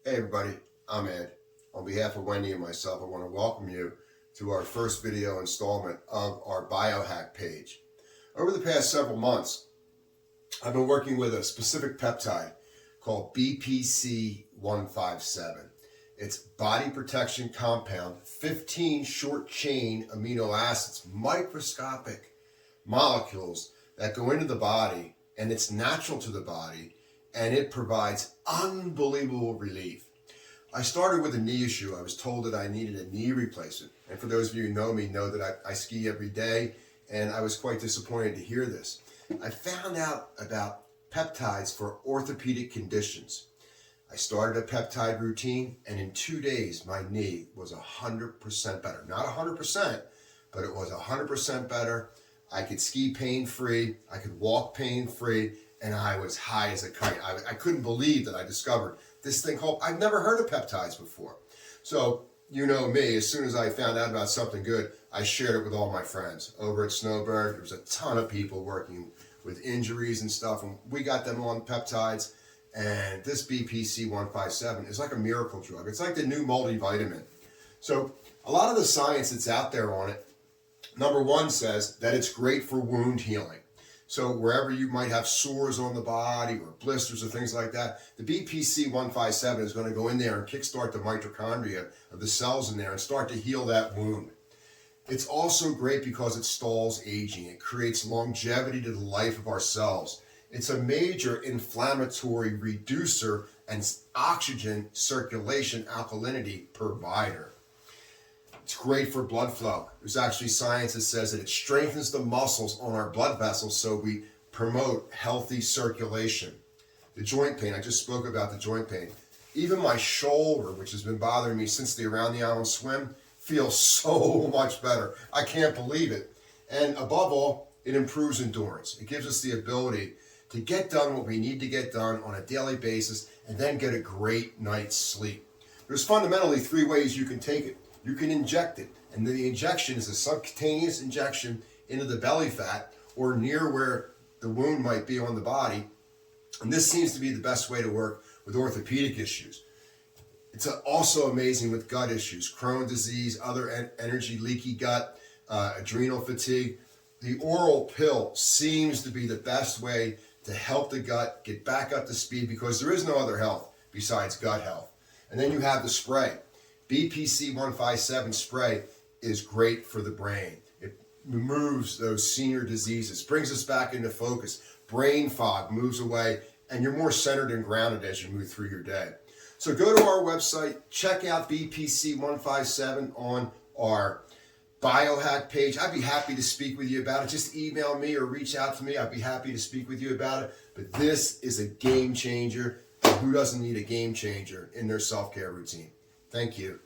Hey everybody, I'm Ed. On behalf of Wendy and myself, I want to welcome you to our first video installment of our biohack page. Over the past several months, I've been working with a specific peptide called BPC 157. It's body protection compound, 15 short chain amino acids, microscopic molecules that go into the body, and it's natural to the body, and it provides unbelievable relief. I started with a knee issue. I was told that I needed a knee replacement. And for those of you who know me, know that I ski every day, and I was quite disappointed to hear this. I found out about peptides for orthopedic conditions. I started a peptide routine, and in 2 days, my knee was 100% better. Not 100%, but it was 100% better. I could ski pain-free, I could walk pain-free, and I was high as a kite. I couldn't believe that I discovered this thing called, I've never heard of peptides before. So, you know me, as soon as I found out about something good, I shared it with all my friends. Over at Snowbird, there was a ton of people working with injuries and stuff, and we got them on peptides, and this BPC 157 is like a miracle drug. It's like the new multivitamin. So, a lot of the science that's out there on it, number one says that it's great for wound healing. So wherever you might have sores on the body or blisters or things like that, the BPC 157 is going to go in there and kickstart the mitochondria of the cells in there and start to heal that wound. It's also great because it stalls aging. It creates longevity to the life of our cells. It's a major inflammatory reducer and oxygen circulation alkalinity provider. It's great for blood flow. There's actually science that says that it strengthens the muscles on our blood vessels, so we promote healthy circulation. The joint pain, I just spoke about the joint pain. Even my shoulder, which has been bothering me since the Around the Island swim, feels so much better. I can't believe it. And above all, it improves endurance. It gives us the ability to get done what we need to get done on a daily basis and then get a great night's sleep. There's fundamentally 3 ways you can take it. You can inject it, and the injection is a subcutaneous injection into the belly fat or near where the wound might be on the body. And this seems to be the best way to work with orthopedic issues. It's also amazing with gut issues, Crohn's disease, other energy leaky gut, adrenal fatigue. The oral pill seems to be the best way to help the gut get back up to speed because there is no other health besides gut health. And then you have the spray. BPC 157 spray is great for the brain. It removes those senior diseases, brings us back into focus. Brain fog moves away, and you're more centered and grounded as you move through your day. So go to our website, check out BPC 157 on our biohack page. I'd be happy to speak with you about it. Just email me or reach out to me. I'd be happy to speak with you about it. But this is a game changer. And who doesn't need a game changer in their self-care routine? Thank you.